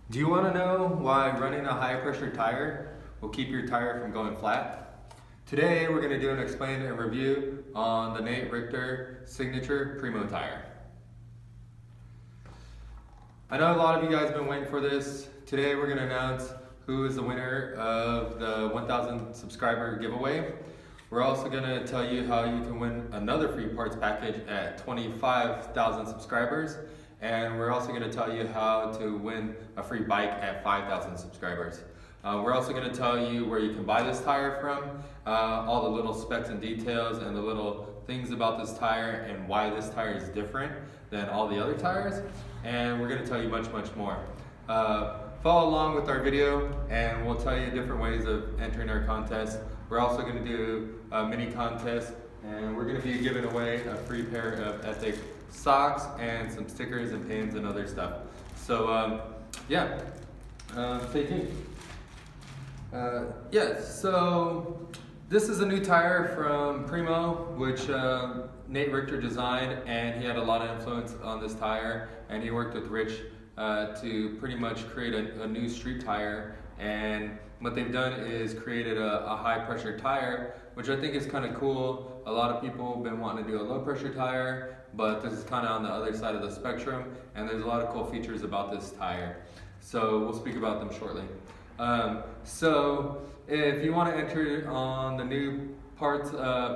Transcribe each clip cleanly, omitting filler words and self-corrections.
Do you want to know why running a high pressure tire will keep your tire from going flat? Today we're going to do an explain and review on the Nate Richter Signature Primo tire. I know a lot of you guys have been waiting for this. Today we're going to announce who is the winner of the 1,000 subscriber giveaway. We're also going to tell you how you can win another free parts package at 25,000 subscribers. And we're also going to tell you how to win a free bike at 5,000 subscribers. We're also going to tell you where you can buy this tire from, all the little specs and details and the little things about this tire and why this tire is different than all the other tires. And we're going to tell you much, much more. Follow along with our video and we'll tell you different ways of entering our contest. We're also going to do a mini contest and we're going to be giving away a free pair of Ethic socks and some stickers and pins and other stuff. So stay tuned. So this is a new tire from Primo, which Nate Richter designed, and he had a lot of influence on this tire, and he worked with Rich to pretty much create a new street tire. And what they've done is created a high pressure tire, which I think is kind of cool. A lot of people have been wanting to do a low pressure tire, but this is kind of on the other side of the spectrum, and there's a lot of cool features about this tire. So we'll speak about them shortly. So if you want to enter on the new parts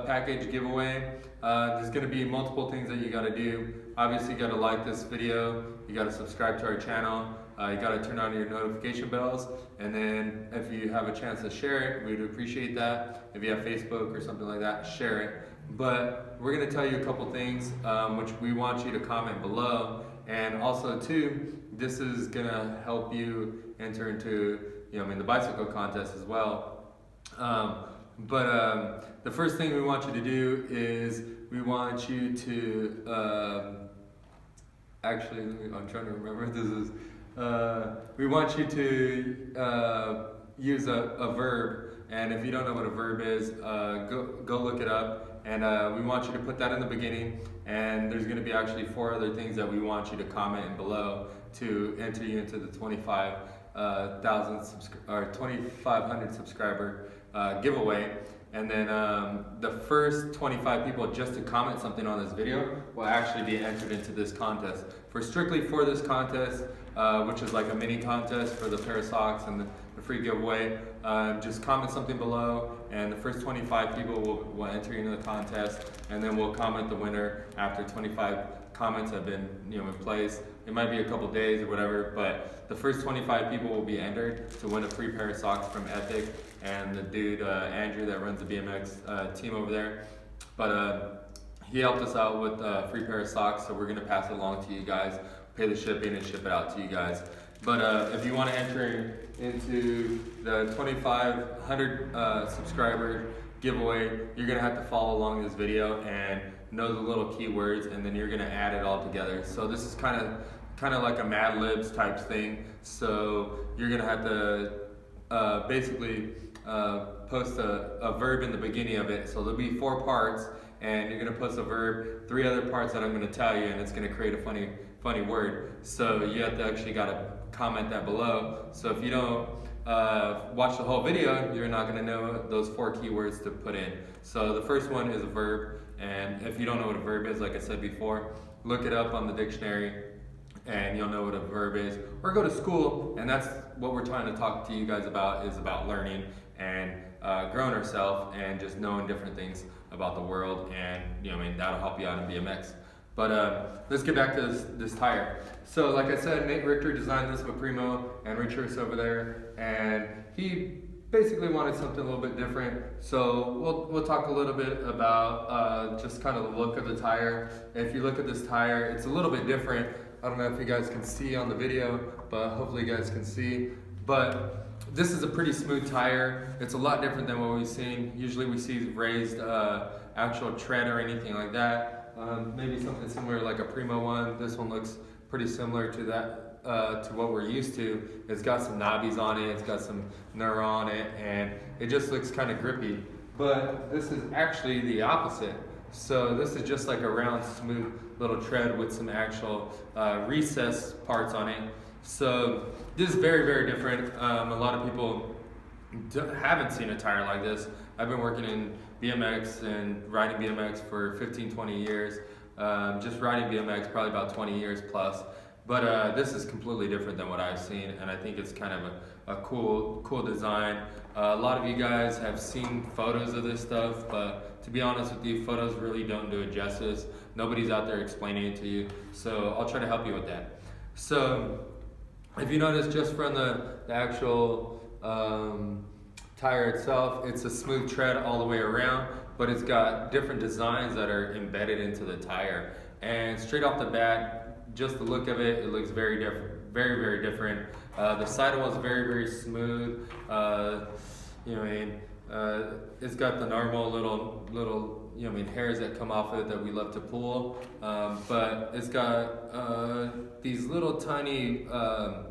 package giveaway, there's going to be multiple things that you got to do. Obviously you got to like this video, you got to subscribe to our channel, you got to turn on your notification bells, and then if you have a chance to share it, we'd appreciate that. If you have Facebook or something like that, share it. But we're going to tell you a couple things which we want you to comment below, and also too, this is going to help you enter into the bicycle contest as well. The first thing we want you to do is we want you to actually, I'm trying to remember what this is. We want you to use a verb, and if you don't know what a verb is, go look it up. And we want you to put that in the beginning, and there's going to be actually 4 other things that we want you to comment in below to enter you into the 2,500 subscriber giveaway. And then the first 25 people just to comment something on this video will actually be entered into this contest. Strictly for this contest, which is like a mini contest for the pair of socks and the free giveaway, just comment something below, and the first 25 people will enter into the contest, and then we'll comment the winner after 25 comments have been in place. It might be a couple days or whatever, but the first 25 people will be entered to win a free pair of socks from Ethic and the dude Andrew that runs the BMX team over there. But he helped us out with a free pair of socks, so we're gonna pass it along to you guys, pay the shipping and ship it out to you guys. But if you want to enter into the 2,500 subscriber giveaway, you're gonna have to follow along this video and know the little keywords, and then you're gonna add it all together. So this is kind of like a Mad Libs type thing. So you're gonna have to basically post a verb in the beginning of it. So there'll be 4 parts, and you're gonna post a verb, 3 other parts that I'm gonna tell you, and it's gonna create a funny word. So you have to actually gotta comment that below. So if you don't watch the whole video, you're not gonna know those 4 keywords to put in. So the first one is a verb, and if you don't know what a verb is, like I said before, look it up on the dictionary and you'll know what a verb is, or go to school. And that's what we're trying to talk to you guys about, is about learning and growing ourselves and just knowing different things about the world, and that'll help you out in BMX. But let's get back to this tire. So like I said, Nate Richter designed this with Primo and Richard's over there, and he basically wanted something a little bit different. So we'll talk a little bit about just kind of the look of the tire. If you look at this tire, it's a little bit different. I don't know if you guys can see on the video, but hopefully you guys can see. But this is a pretty smooth tire. It's a lot different than what we've seen. Usually we see raised actual tread or anything like that. Maybe something similar like a Primo one. This one looks pretty similar to that, to what we're used to. It's got some knobbies on it, it's got some Nura on it, and it just looks kind of grippy. But this is actually the opposite. So this is just like a round, smooth little tread with some actual recess parts on it. So this is very, very different. A lot of people haven't seen a tire like this. I've been working in BMX and riding BMX for 15, 20 years. Just riding BMX probably about 20 years plus. But this is completely different than what I've seen, and I think it's kind of a cool design. A lot of you guys have seen photos of this stuff, but to be honest with you, photos really don't do it justice. Nobody's out there explaining it to you, so I'll try to help you with that. So if you notice, just from the actual tire itself, it's a smooth tread all the way around, but it's got different designs that are embedded into the tire. And straight off the bat, just the look of it looks very different, very, very different. The sidewall is very, very smooth. You know what I mean? It's got the normal little you know what I mean, hairs that come off it that we love to pull. But it's got these little tiny, I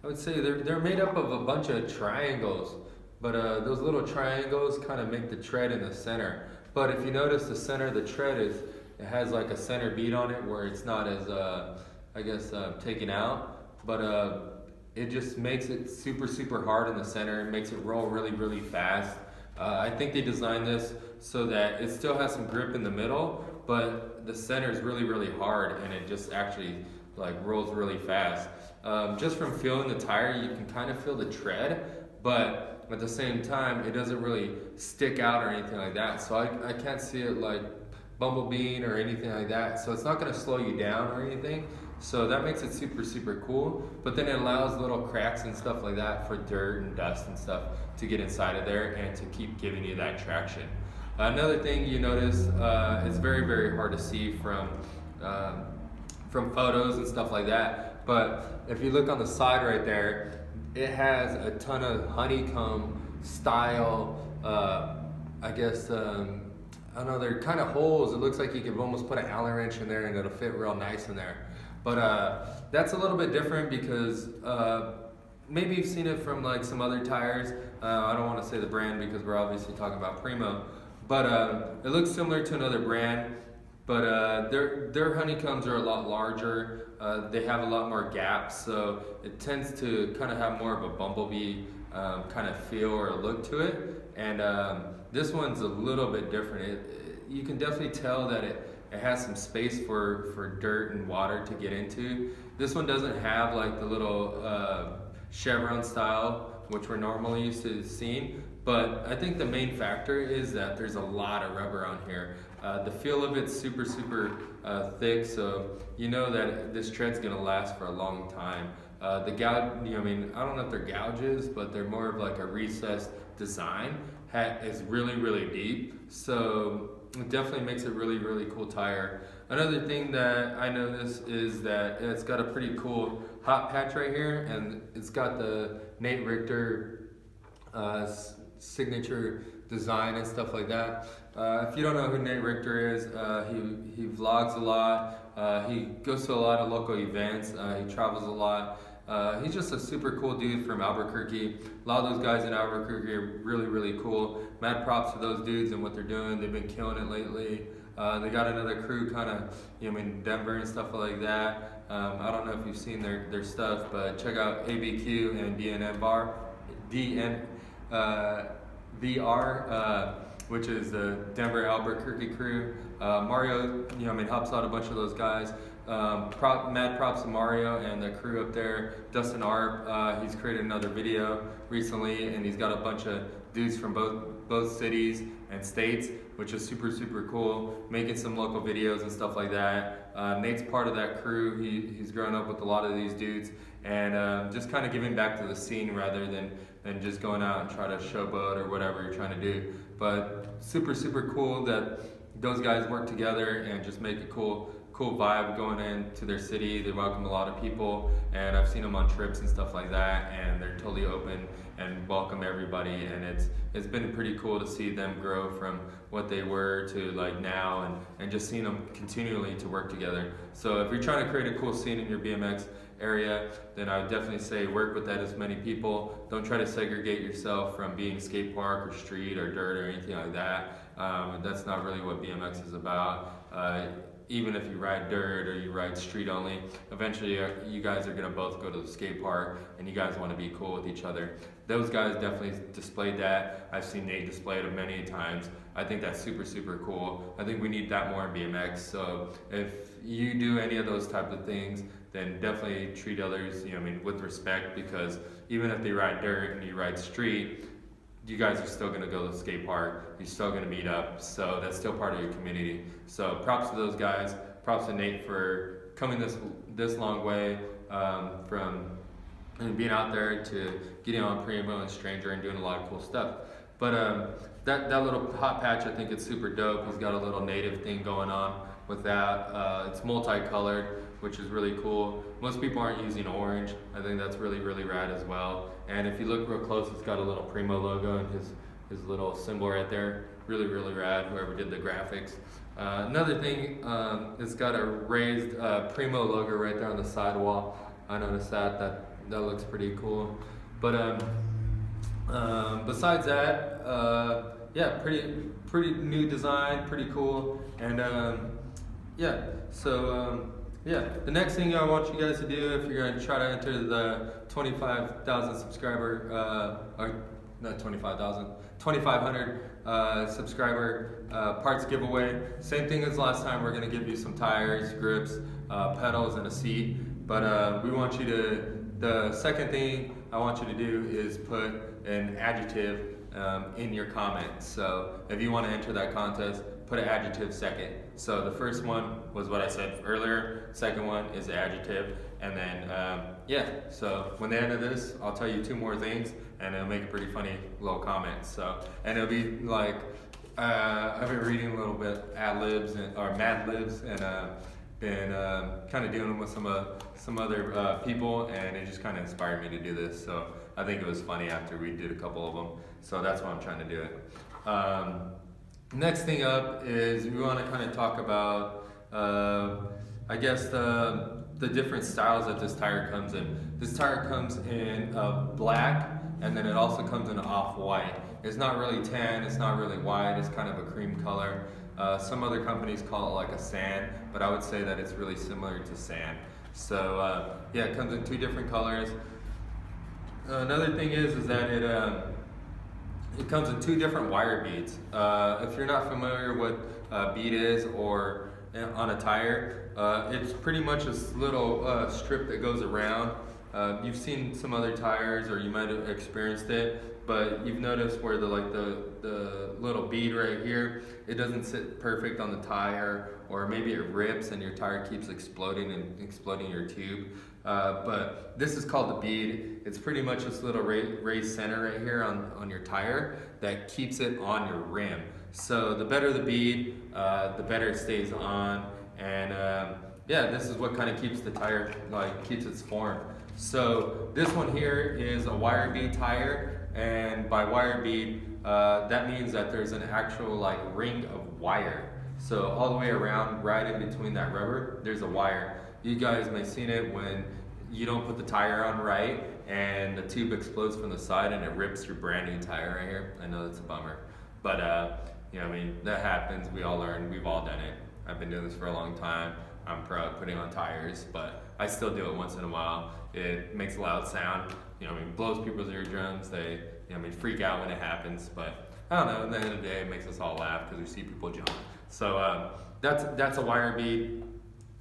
would say they're made up of a bunch of triangles. But those little triangles kind of make the tread in the center. But if you notice, the center of the tread it has like a center bead on it where it's not as, I guess, taken out. But it just makes it super, super hard in the center. It makes it roll really, really fast. I think they designed this so that it still has some grip in the middle, but the center is really, really hard, and it just actually like rolls really fast. Just from feeling the tire, you can kind of feel the tread, but at the same time, it doesn't really stick out or anything like that. So I can't see it like bumblebeeing or anything like that. So it's not going to slow you down or anything. So that makes it super, super cool. But then it allows little cracks and stuff like that for dirt and dust and stuff to get inside of there and to keep giving you that traction. Another thing you notice, it's very, very hard to see from photos and stuff like that. But if you look on the side right there, it has a ton of honeycomb style, I guess, I don't know, they're kind of holes. It looks like you could almost put an Allen wrench in there and it'll fit real nice in there. But that's a little bit different because maybe you've seen it from like some other tires. I don't want to say the brand because we're obviously talking about Primo. But it looks similar to another brand. But their honeycombs are a lot larger. They have a lot more gaps, so it tends to kind of have more of a bumblebee kind of feel or look to it. And this one's a little bit different. You can definitely tell that it has some space for dirt and water to get into. This one doesn't have like the little chevron style, which we're normally used to seeing. But I think the main factor is that there's a lot of rubber on here. The feel of it's super, super thick, so you know that this tread's gonna last for a long time. The gouge, you know, I mean, I don't know if they're gouges, but they're more of like a recessed design. Is really, really deep, so it definitely makes a really, really cool tire. Another thing that I noticed is that it's got a pretty cool hot patch right here, and it's got the Nate Richter signature design and stuff like that. If you don't know who Nate Richter is, he vlogs a lot. He goes to a lot of local events. He travels a lot. He's just a super cool dude from Albuquerque. A lot of those guys in Albuquerque are really, really cool. Mad props to those dudes and what they're doing. They've been killing it lately. They got another crew kind of, you know, in Denver and stuff like that. I don't know if you've seen their stuff, but check out ABQ and VR, which is the Denver Albuquerque crew. Mario, you know, I mean, helps out a bunch of those guys. Mad props to Mario and the crew up there. Dustin Arp, he's created another video recently, and he's got a bunch of dudes from both cities and states, which is super, super cool, making some local videos and stuff like that. Nate's part of that crew. He's grown up with a lot of these dudes, and just kind of giving back to the scene rather than just going out and try to showboat or whatever you're trying to do. But super, super cool that those guys work together and just make a cool vibe going into their city. They welcome a lot of people, and I've seen them on trips and stuff like that, and they're totally open and welcome everybody, and it's been pretty cool to see them grow from what they were to like now, and just seeing them continually to work together. So if you're trying to create a cool scene in your BMX area, then I would definitely say work with that as many people. Don't try to segregate yourself from being skate park or street or dirt or anything like that. That's not really what BMX is about. even if you ride dirt or you ride street only, eventually you guys are gonna both go to the skate park and you guys want to be cool with each other. Those guys definitely displayed that. I've seen Nate display it many times. I think that's super, super cool. I think we need that more in BMX. So if you do any of those types of things, then definitely treat others, with respect, because even if they ride dirt and you ride street, you guys are still gonna go to the skate park, you're still gonna meet up, so that's still part of your community. So props to those guys, props to Nate for coming this long way, from being out there to getting on Primo and Stranger and doing a lot of cool stuff. But that little hot patch, I think it's super dope. He's got a little native thing going on with that. It's multicolored, which is really cool. Most people aren't using orange. I think that's really, really rad as well. And if you look real close, it's got a little Primo logo and his little symbol right there. Really, really rad, whoever did the graphics. Another thing, it's got a raised Primo logo right there on the sidewall. I noticed that looks pretty cool. But besides that, yeah, pretty new design, pretty cool. And yeah, so yeah, the next thing I want you guys to do, if you're gonna try to enter the 25,000 subscriber, or not 25,000, 2,500 subscriber parts giveaway. Same thing as last time. We're gonna give you some tires, grips, pedals, and a seat. But we want you to. The second thing I want you to do is put an adjective in your comments. So if you want to enter that contest, put an adjective second. So the first one was what I said earlier. Second one is the adjective. And then, yeah, so when they enter this, I'll tell you two more things and it'll make a pretty funny little comment. So, and it'll be like, I've been reading a little bit ad-libs or Mad Libs, and been kind of dealing with some other people, and it just kind of inspired me to do this. So I think it was funny after we did a couple of them. So that's why I'm trying to do it. Next thing up is we want to kind of talk about, I guess, the different styles that this tire comes in. This tire comes in black, and then it also comes in off-white. It's not really tan, it's not really white, it's kind of a cream color. Some other companies call it like a sand, but I would say that it's really similar to sand. So yeah, it comes in two different colors. Another thing is that it comes in two different wire beads. If you're not familiar with what bead is or on a tire, it's pretty much a little strip that goes around. You've seen some other tires, or you might have experienced it, but you've noticed where the little bead right here, it doesn't sit perfect on the tire, or maybe it rips and your tire keeps exploding your tube. But this is called the bead. It's pretty much this little raised center right here on your tire that keeps it on your rim. So the better the bead, the better it stays on, and yeah, this is what kind of keeps the tire, keeps its form. So this one here is a wire bead tire, and by wire bead, that means that there's an actual ring of wire. So all the way around, right in between that rubber, there's a wire. You guys may have seen it when you don't put the tire on right and the tube explodes from the side and it rips your brand new tire right here. I know that's a bummer, but that happens. We all learn. We've all done it. I've been doing this for a long time. I'm proud of putting on tires, but I still do it once in a while. It makes a loud sound. Blows people's eardrums. They, freak out when it happens. But I don't know. At the end of the day, it makes us all laugh because we see people jump. So that's a wire bead,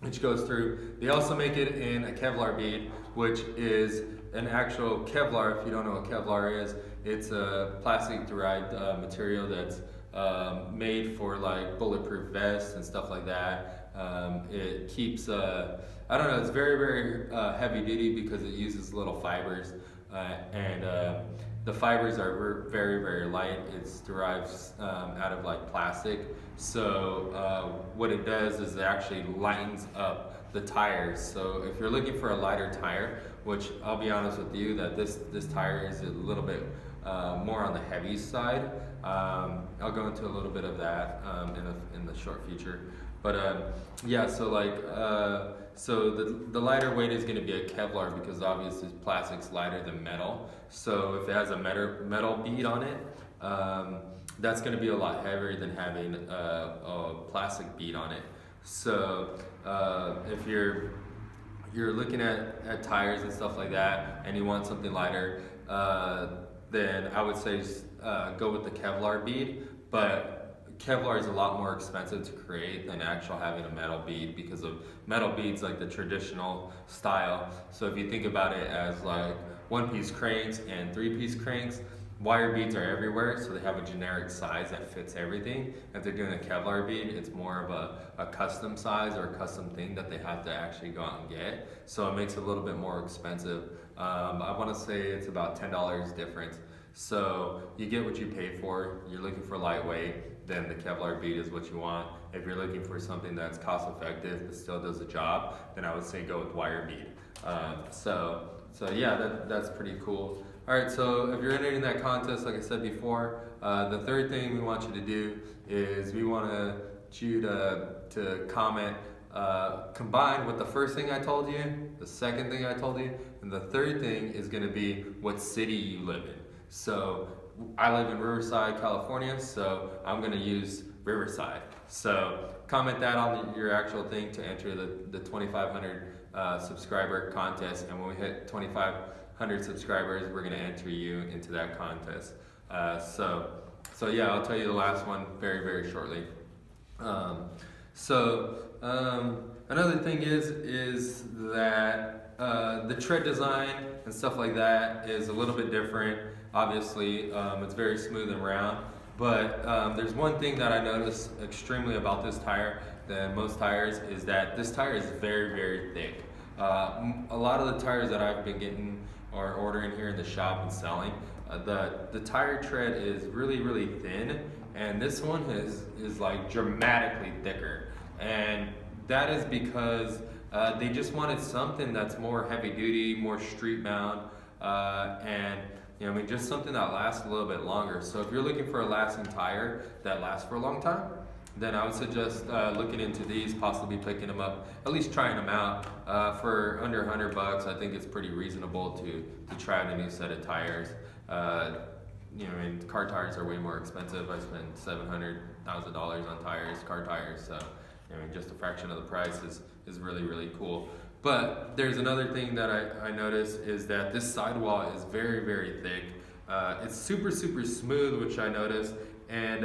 which goes through. They also make it in a Kevlar bead, which is an actual Kevlar. If you don't know what Kevlar is, it's a plastic-derived material that's made for bulletproof vests and stuff like that. It keeps, I don't know, it's very, very heavy duty because it uses little fibers, and the fibers are very, very light. It's derived out of plastic. So what it does is it actually lightens up the tires. So if you're looking for a lighter tire, which I'll be honest with you that this tire is a little bit more on the heavy side. I'll go into a little bit of that in the short future. But yeah, so so the lighter weight is going to be a Kevlar because obviously plastic's lighter than metal. So if it has a metal bead on it, that's going to be a lot heavier than having a plastic bead on it. So if you're looking at tires and stuff like that, and you want something lighter, then I would say go with the Kevlar bead. But Kevlar is a lot more expensive to create than actual having a metal bead, because of metal beads like the traditional style. So if you think about it as like 1-piece cranks and 3-piece cranks, wire beads are everywhere, so they have a generic size that fits everything. If they're doing a Kevlar bead, it's more of a custom size or a custom thing that they have to actually go out and get. So it makes it a little bit more expensive. I want to say it's about $10 difference. So you get what you pay for. You're looking for lightweight, then the Kevlar bead is what you want. If you're looking for something that's cost effective but still does the job, then I would say go with wire bead. So yeah, that's pretty cool. All right, so if you're entering that contest, like I said before, the third thing we want you to do is we want you to comment combined with the first thing I told you, the second thing I told you, and the third thing is going to be what city you live in. So I live in Riverside, California, so I'm going to use Riverside. So comment that on your actual thing to enter the 2,500 subscriber contest, and when we hit 2,500 subscribers, we're going to enter you into that contest. So yeah, I'll tell you the last one very, very shortly. Another thing is that the tread design and stuff like that is a little bit different. Obviously, it's very smooth and round, but there's one thing that I notice extremely about this tire than most tires is that this tire is very, very thick. A lot of the tires that I've been getting or ordering here in the shop and selling, the tire tread is really, really thin, and this one is like dramatically thicker. And that is because they just wanted something that's more heavy duty, more street bound, and just something that lasts a little bit longer. So if you're looking for a lasting tire that lasts for a long time, then I would suggest looking into these, possibly picking them up, at least trying them out. For under $100, I think it's pretty reasonable to try out a new set of tires. Car tires are way more expensive. I spent $700,000 on tires, car tires. So just a fraction of the price is really, really cool. But there's another thing that I noticed is that this sidewall is very, very thick. It's super, super smooth, which I noticed. And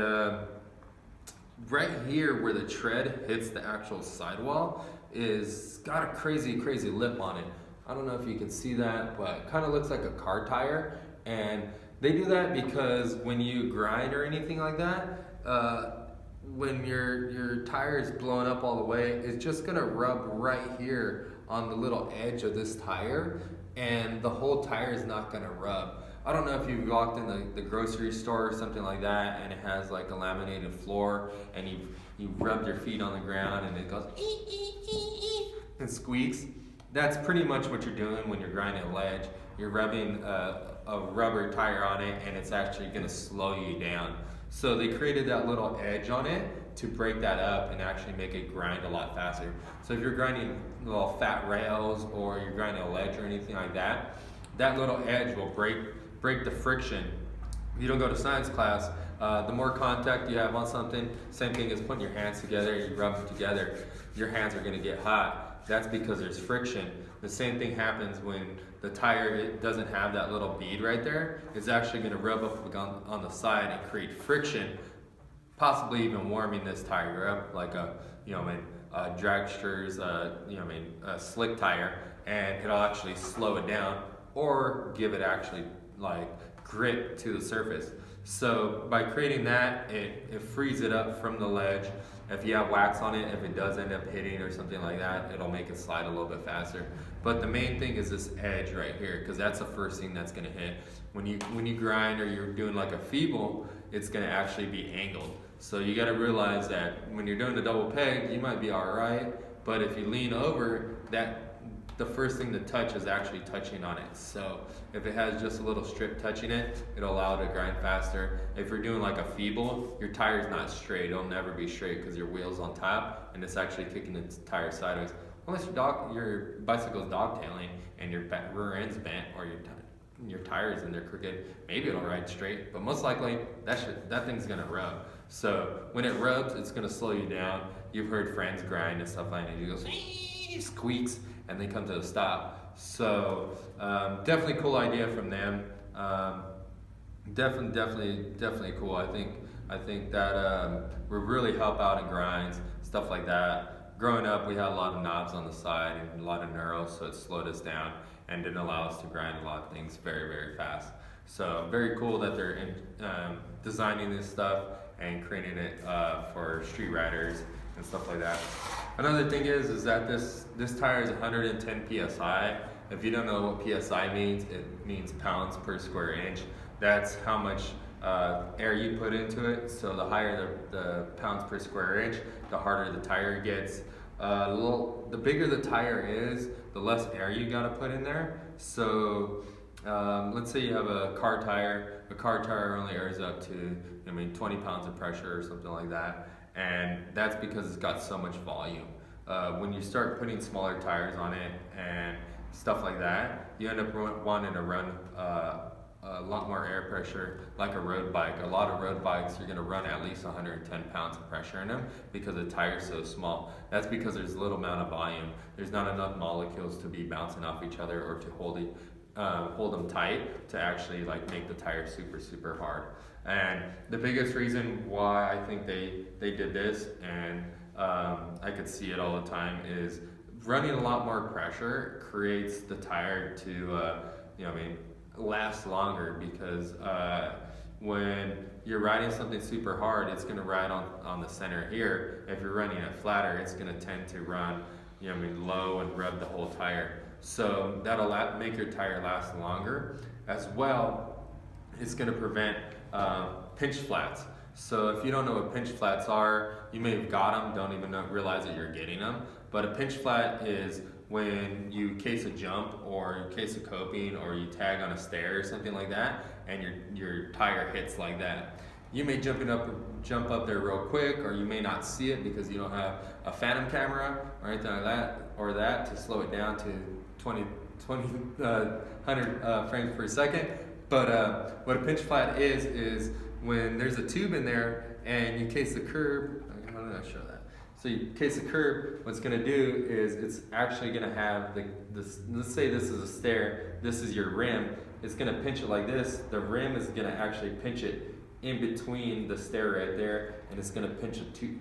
right here where the tread hits the actual sidewall is got a crazy, crazy lip on it. I don't know if you can see that, but it kind of looks like a car tire. And they do that because when you grind or anything like that, when your tire is blown up all the way, it's just gonna rub right here on the little edge of this tire, and the whole tire is not gonna rub. I don't know if you've walked in the grocery store or something like that, and it has like a laminated floor, and you rub your feet on the ground, and it goes and squeaks. That's pretty much what you're doing when you're grinding a ledge. You're rubbing a rubber tire on it, and it's actually gonna slow you down. So they created that little edge on it to break that up and actually make it grind a lot faster. So if you're grinding little fat rails or you're grinding a ledge or anything like that, that little edge will break the friction. If you don't go to science class, the more contact you have on something, same thing as putting your hands together, you rub them together, your hands are gonna get hot. That's because there's friction. The same thing happens when the tire doesn't have that little bead right there. It's actually gonna rub up on the side and create friction, possibly even warming this tire up like a dragster's a slick tire, and it'll actually slow it down or give it actually like grip to the surface. So by creating that, it frees it up from the ledge. If you have wax on it, if it does end up hitting or something like that, it'll make it slide a little bit faster. But the main thing is this edge right here, because that's the first thing that's gonna hit. When you grind or you're doing like a feeble, it's gonna actually be angled. So you gotta realize that when you're doing the double peg, you might be all right, but if you lean over, the first thing to touch is actually touching on it. So if it has just a little strip touching it, it'll allow it to grind faster. If you're doing like a feeble, your tire's not straight. It'll never be straight because your wheel's on top and it's actually kicking the tire sideways. Unless your bicycle's dogtailing and your rear end's bent or your tires in there crooked, maybe it'll ride straight, but most likely that thing's gonna rub. So when it rubs, it's gonna slow you down. you've heard friends grind and stuff like that. You go squeaks and they come to a stop. So definitely cool idea from them. Definitely cool. I think that would really help out in grinds, stuff like that. Growing up, we had a lot of knobs on the side and a lot of knurls, so it slowed us down and didn't allow us to grind a lot of things very fast. So very cool that they're designing this stuff and creating it for street riders and stuff like that. Another thing is that this tire is 110 psi. If you don't know what psi means, it means pounds per square inch. That's how much air you put into it. So the higher the pounds per square inch, the harder the tire gets. The bigger the tire is, the less air you gotta put in there. So let's say you have a car tire. A car tire only airs up to 20 pounds of pressure or something like that. And that's because it's got so much volume. When you start putting smaller tires on it and stuff like that, you end up wanting to run a lot more air pressure, like a road bike. A lot of road bikes, you're gonna run at least 110 pounds of pressure in them because the tire's so small. That's because there's a little amount of volume. There's not enough molecules to be bouncing off each other or to hold them tight to actually like make the tire super hard. And the biggest reason why I think they did this, and I could see it all the time, is running a lot more pressure creates the tire to last longer, because when you're riding something super hard, it's going to ride on the center here. If you're running it flatter, it's going to tend to run low and rub the whole tire. So that'll make your tire last longer. As well, it's going to prevent pinch flats. So if you don't know what pinch flats are, you may have got them, don't even realize that you're getting them. But a pinch flat is when you case a jump or you case a coping or you tag on a stair or something like that, and your tire hits like that. You may jump up there real quick, or you may not see it because you don't have a phantom camera or anything like that, to slow it down to 100 frames per second. But what a pinch flat is when there's a tube in there and you case the curb. How did I show that? So you case the curb, what's going to do is it's actually going to have this, let's say this is a stair, this is your rim, it's going to pinch it like this. The rim is going to actually pinch it in between the stair right there, and it's going to pinch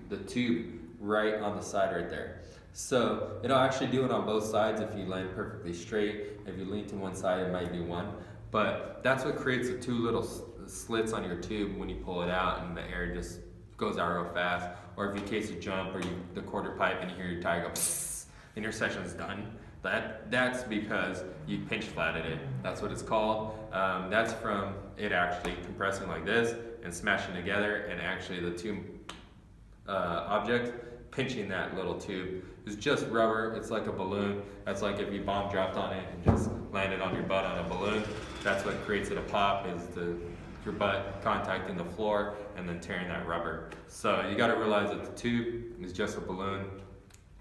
the tube right on the side right there. So it'll actually do it on both sides if you land perfectly straight. If you lean to one side, it might do one. But that's what creates the two little slits on your tube when you pull it out, and the air just goes out real fast. Or if you case a jump or the quarter pipe and you hear your tire go psss, and your session's done. That's because you pinch flatted it. That's what it's called. That's from it actually compressing like this and smashing together, and actually the tube object pinching that little tube. It's just rubber. It's like a balloon. That's like if you bomb dropped on it and just landed on your butt on a balloon. That's what creates it a pop, is your butt contacting the floor and then tearing that rubber. So you got to realize that the tube is just a balloon,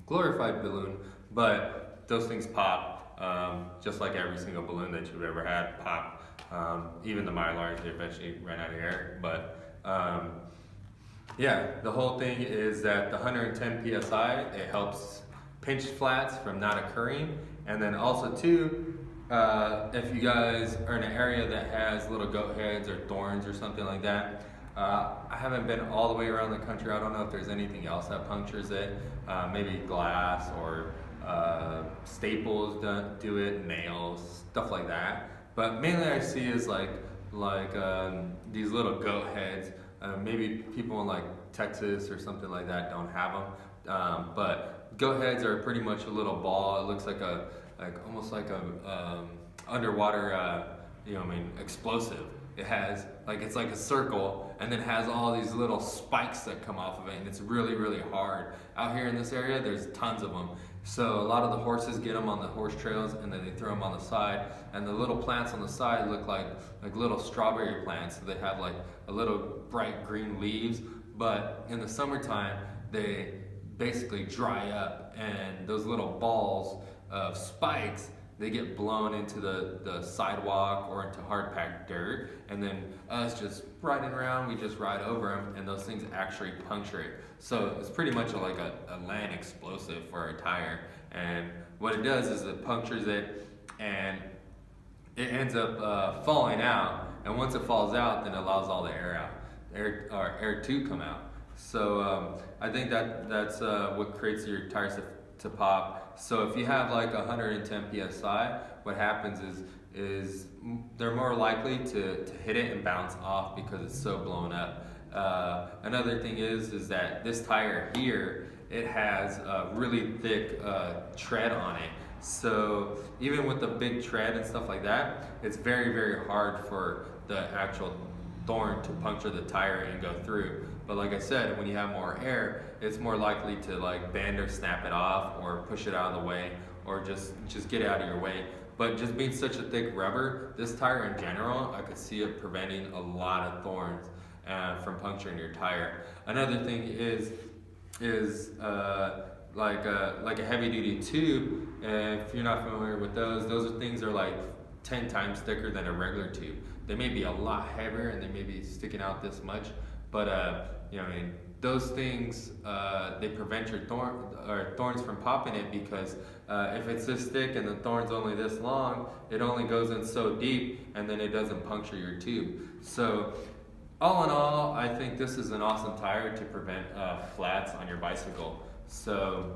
glorified balloon, but those things pop, just like every single balloon that you've ever had pop. Even the Mylars, they eventually run out of air. But yeah, the whole thing is that the 110 psi, it helps pinch flats from not occurring. And then also too, if you guys are in an area that has little goat heads or thorns or something like that, I haven't been all the way around the country. I don't know if there's anything else that punctures it. Maybe glass or staples do it, nails, stuff like that. But mainly I see is like these little goat heads. Maybe people in like Texas or something like that don't have them. But goat heads are pretty much a little ball. It looks like almost like a underwater explosive. It has it's like a circle, and then has all these little spikes that come off of it, and it's really hard. Out here in this area, there's tons of them. So a lot of the horses get them on the horse trails, and then they throw them on the side, and the little plants on the side look like little strawberry plants. So they have like a little bright green leaves, but in the summertime they basically dry up, and those little balls of spikes they get blown into the sidewalk or into hard packed dirt, and then us just riding around, we just ride over them, and those things actually puncture it. So it's pretty much like a land explosive for a tire, and what it does is it punctures it, and it ends up falling out, and once it falls out, then it allows all the air out, air to come out. So I think that's what creates your tires to pop. So if you have like 110 psi, what happens is they're more likely to hit it and bounce off because it's so blown up. Another thing is that this tire here, it has a really thick tread on it. So even with the big tread and stuff like that, it's very, very hard for the actual thorn to puncture the tire and go through. But like I said, when you have more air, it's more likely to like bend or snap it off or push it out of the way or just get it out of your way. But just being such a thick rubber, this tire in general, I could see it preventing a lot of thorns from puncturing your tire. Another thing is like a heavy duty tube. If you're not familiar with those things are like 10 times thicker than a regular tube. They may be a lot heavier and they may be sticking out this much, but you know, I mean, those things they prevent your thorns from popping it, because if it's this thick and the thorn's only this long, it only goes in so deep and then it doesn't puncture your tube. So all in all, I think this is an awesome tire to prevent flats on your bicycle. So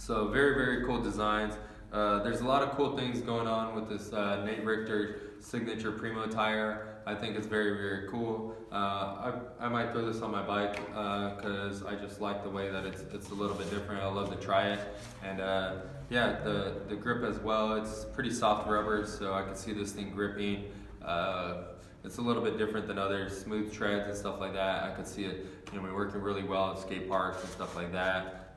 very, very cool designs. There's a lot of cool things going on with this Nate Richter signature Primo tire. I think it's very, very cool. I might throw this on my bike because I just like the way that it's a little bit different. I love to try it. And yeah, the grip as well, it's pretty soft rubber, so I can see this thing gripping. It's a little bit different than other smooth treads and stuff like that. I could see it, you know, working really well at skate parks and stuff like that.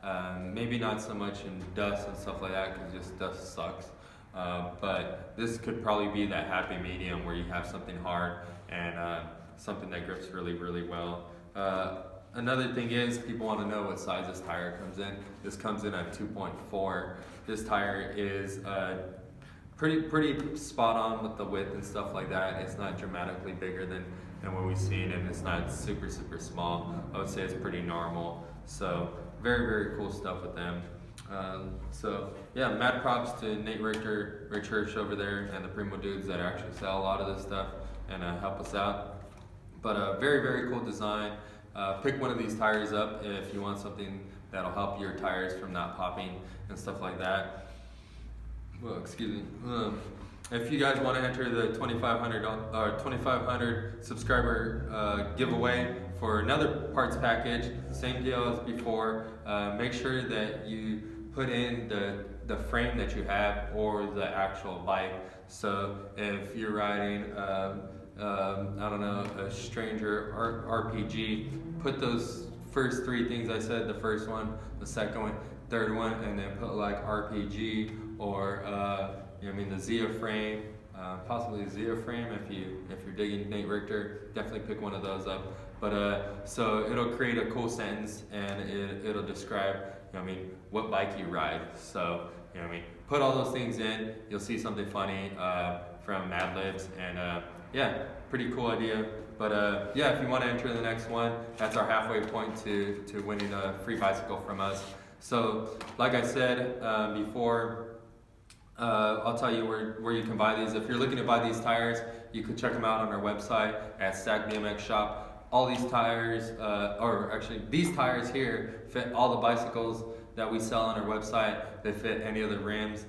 Maybe not so much in dust and stuff like that, because just dust sucks. But this could probably be that happy medium where you have something hard and something that grips really, really well. Another thing is, people want to know what size this tire comes in. This comes in at 2.4. This tire is pretty spot on with the width and stuff like that. It's not dramatically bigger than what we've seen, and it's not super, super small. I would say it's pretty normal. So very, very cool stuff with them. So yeah, mad props to Nate Richter, Rich Hirsch over there, and the Primo dudes that actually sell a lot of this stuff and help us out. But very, very cool design. Pick one of these tires up if you want something that'll help your tires from not popping and stuff like that. Well, excuse me. If you guys want to enter the 2,500 subscriber giveaway for another parts package, same deal as before, make sure that you put in the frame that you have or the actual bike. So if you're riding, I don't know, a Stranger RPG, put those first three things I said, the first one, the second one, third one, and then put like RPG or you know, I mean, the Zia frame, possibly Zia frame if you're digging Nate Richter, definitely pick one of those up. But so it'll create a cool sentence, and it'll describe, you know, I mean, what bike you ride. So, you know, I mean, put all those things in, you'll see something funny from Mad Libs, and yeah, pretty cool idea. But yeah, if you want to enter the next one, that's our halfway point to winning a free bicycle from us. So, like I said before, I'll tell you where you can buy these. If you're looking to buy these tires, you could check them out on our website at Stack BMX Shop. All these tires, or actually these tires here, fit all the bicycles that we sell on our website. They fit any of the rims.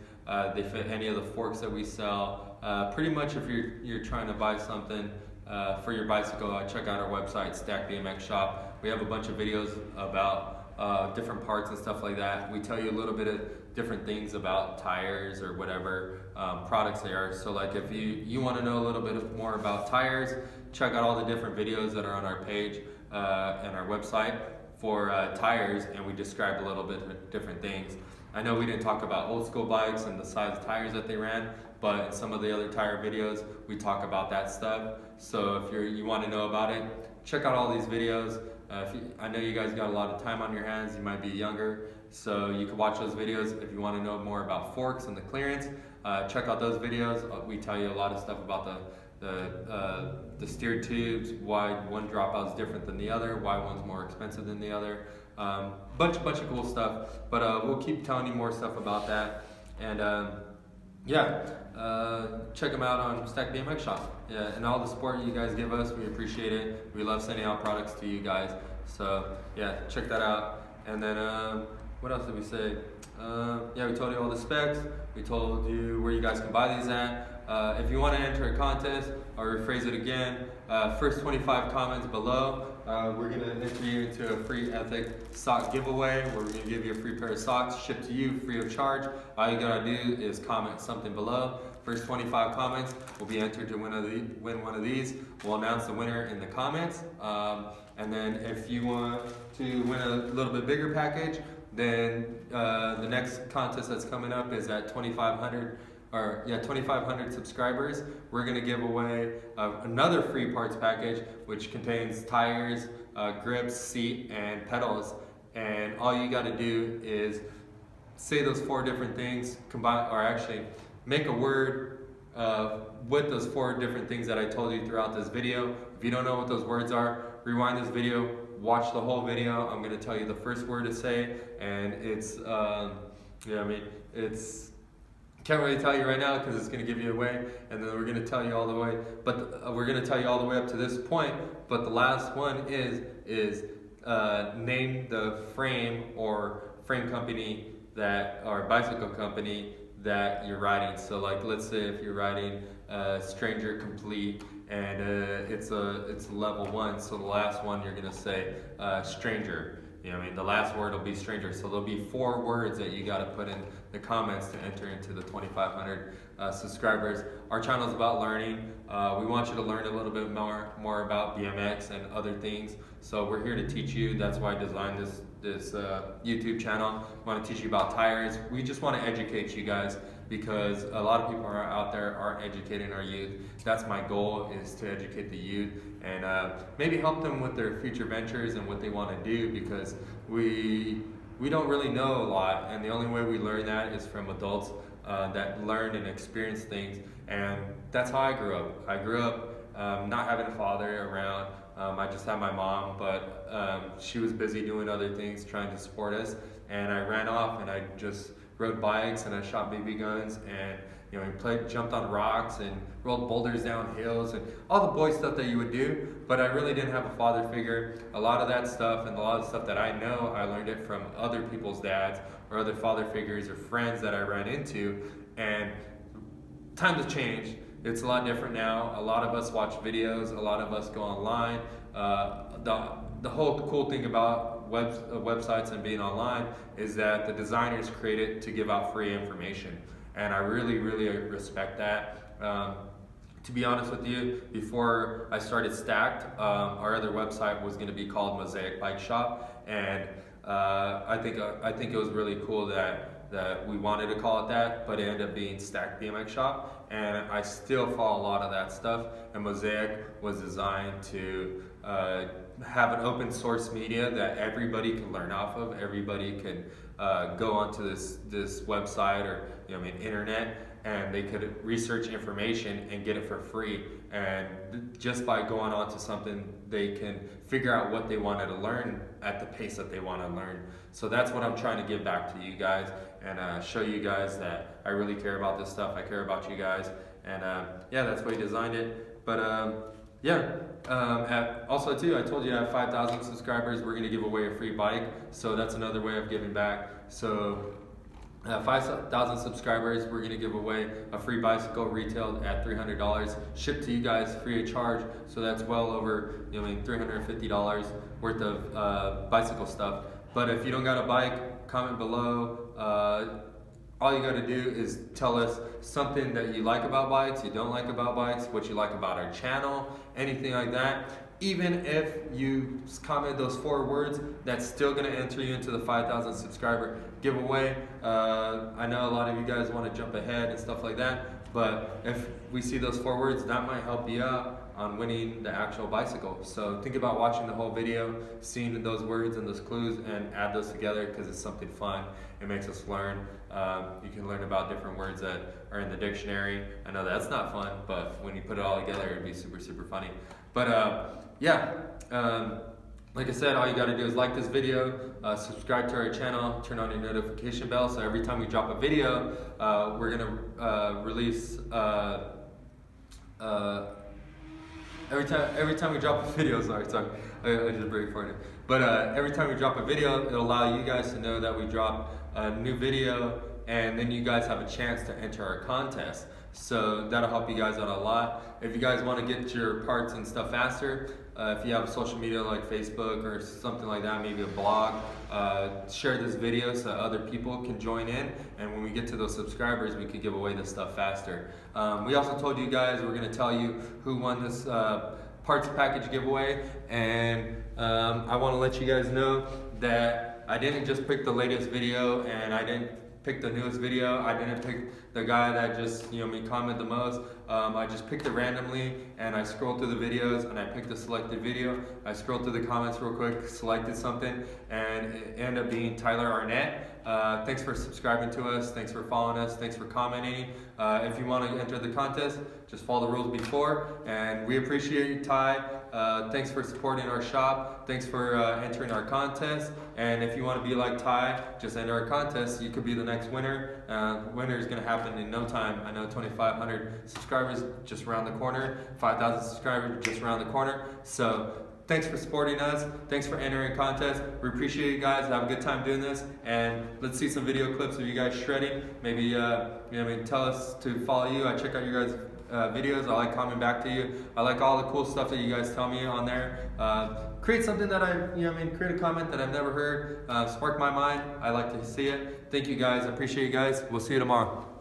They fit any of the forks that we sell. Pretty much if you're trying to buy something for your bicycle, check out our website, Stack BMX Shop. We have a bunch of videos about different parts and stuff like that. We tell you a little bit of different things about tires or whatever products they are. So like if you want to know a little bit more about tires, check out all the different videos that are on our page and our website for tires, and we describe a little bit of different things. I know we didn't talk about old school bikes and the size of tires that they ran, but in some of the other tire videos we talk about that stuff. So if you want to know about it, check out all these videos. I know you guys got a lot of time on your hands, you might be younger, So you can watch those videos if you want to know more about forks and the clearance. Check out those videos. We tell you a lot of stuff about the steered tubes, why one dropout is different than the other, why one's more expensive than the other. Bunch of cool stuff. But we'll keep telling you more stuff about that. And check them out on Stack BMX Shop. Yeah, and all the support you guys give us, we appreciate it. We love sending out products to you guys. So yeah, check that out. And then what else did we say? We told you all the specs. We told you where you guys can buy these at. If you want to enter a contest, or rephrase it again, first 25 comments below, we're going to enter you into a free Ethic sock giveaway. Where we're going to give you a free pair of socks shipped to you free of charge. All you got to do is comment something below. First 25 comments will be entered to win one of these. We'll announce the winner in the comments. And then if you want to win a little bit bigger package, then the next contest that's coming up is at 2,500 subscribers. We're gonna give away another free parts package, which contains tires, grips, seat, and pedals. And all you gotta do is say those 4 different things, combine, or actually make a word with those 4 different things that I told you throughout this video. If you don't know what those words are, rewind this video, watch the whole video. I'm gonna tell you the first word to say, and it's, it's, can't really tell you right now because it's gonna give you away, and then we're gonna tell you all the way, but we're gonna tell you all the way up to this point, but the last one is name the frame or frame company or bicycle company that you're riding. So like, let's say if you're riding Stranger Complete, and it's level 1, so the last one you're gonna say Stranger. You know what I mean? The last word will be Stranger. So there'll be 4 words that you gotta put in the comments to enter into the 2,500 subscribers. Our channel is about learning. We want you to learn a little bit more about BMX and other things. So we're here to teach you. That's why I designed this YouTube channel. We want to teach you about tires. We just want to educate you guys, because a lot of people out there aren't educating our youth. That's my goal, is to educate the youth and maybe help them with their future ventures and what they want to do, because we don't really know a lot, and the only way we learn that is from adults that learn and experience things. And that's how I grew up. I grew up not having a father around. I just had my mom, but she was busy doing other things, trying to support us. And I ran off and I just rode bikes and I shot BB guns, and we jumped on rocks and rolled boulders down hills and all the boy stuff that you would do. But I really didn't have a father figure. A lot of that stuff and a lot of stuff that I know, I learned it from other people's dads or other father figures or friends that I ran into. And times have changed. It's a lot different now. A lot of us watch videos. A lot of us go online. The whole cool thing about websites and being online is that the designers create it to give out free information. And I really, really respect that. To be honest with you, before I started Stacked, our other website was going to be called Mosaic Bike Shop, and I think it was really cool that we wanted to call it that, but it ended up being Stacked BMX Shop, and I still follow a lot of that stuff. And Mosaic was designed to have an open source media that everybody can learn off of. Everybody can go onto this website or internet, and they could research information and get it for free. And just by going onto something, they can figure out what they wanted to learn at the pace that they want to learn. So that's what I'm trying to give back to you guys, and show you guys that I really care about this stuff. I care about you guys, and that's why we designed it. But also too, I told you I have 5,000 subscribers. We're gonna give away a free bike, so that's another way of giving back. So 5,000 subscribers, we're gonna give away a free bicycle retailed at $300, shipped to you guys free of charge. So that's well over $350 worth of bicycle stuff. But if you don't got a bike, comment below. All you got to do is tell us something that you like about bikes, you don't like about bikes, what you like about our channel, anything like that. Even if you comment those 4 words, that's still going to enter you into the 5,000 subscriber giveaway. I know a lot of you guys want to jump ahead and stuff like that, But if we see those 4 words, that might help you out on winning the actual bicycle. So think about watching the whole video, seeing those words and those clues, and add those together, because it's something fun. It makes us learn. You can learn about different words that are in the dictionary. I know that's not fun, but when you put it all together, it'd be super, super funny. But like I said, all you got to do is like this video, subscribe to our channel, turn on your notification bell, so every time we drop a video, we're going to release every time we drop a video, sorry, I just brain farted. But every time we drop a video, it'll allow you guys to know that we drop a new video, and then you guys have a chance to enter our contest. So that'll help you guys out a lot. If you guys want to get your parts and stuff faster, if you have social media like Facebook or something like that, maybe a blog, share this video so other people can join in, and when we get to those subscribers, we can give away this stuff faster. We also told you guys we're going to tell you who won this parts package giveaway, and I want to let you guys know that I didn't just pick the latest video, and I didn't pick the newest video. I didn't pick the guy that just comment the most. I just picked it randomly, and I scrolled through the videos and I picked a selected video. I scrolled through the comments real quick, selected something, and it ended up being Tyler Arnett. Thanks for subscribing to us, thanks for following us, thanks for commenting. If you want to enter the contest, just follow the rules before, and we appreciate you, Ty. Thanks for supporting our shop, thanks for entering our contest, and if you want to be like Ty, just enter our contest. You could be the next winner. Winner is going to happen in no time. I know 2,500 subscribers just around the corner, 5,000 subscribers just around the corner. So thanks for supporting us. Thanks for entering contest. We appreciate you guys. Have a good time doing this. And let's see some video clips of you guys shredding. Maybe tell us to follow you. I check out your guys' videos. I like commenting back to you. I like all the cool stuff that you guys tell me on there. Create something that create a comment that I've never heard. Spark my mind. I like to see it. Thank you guys. I appreciate you guys. We'll see you tomorrow.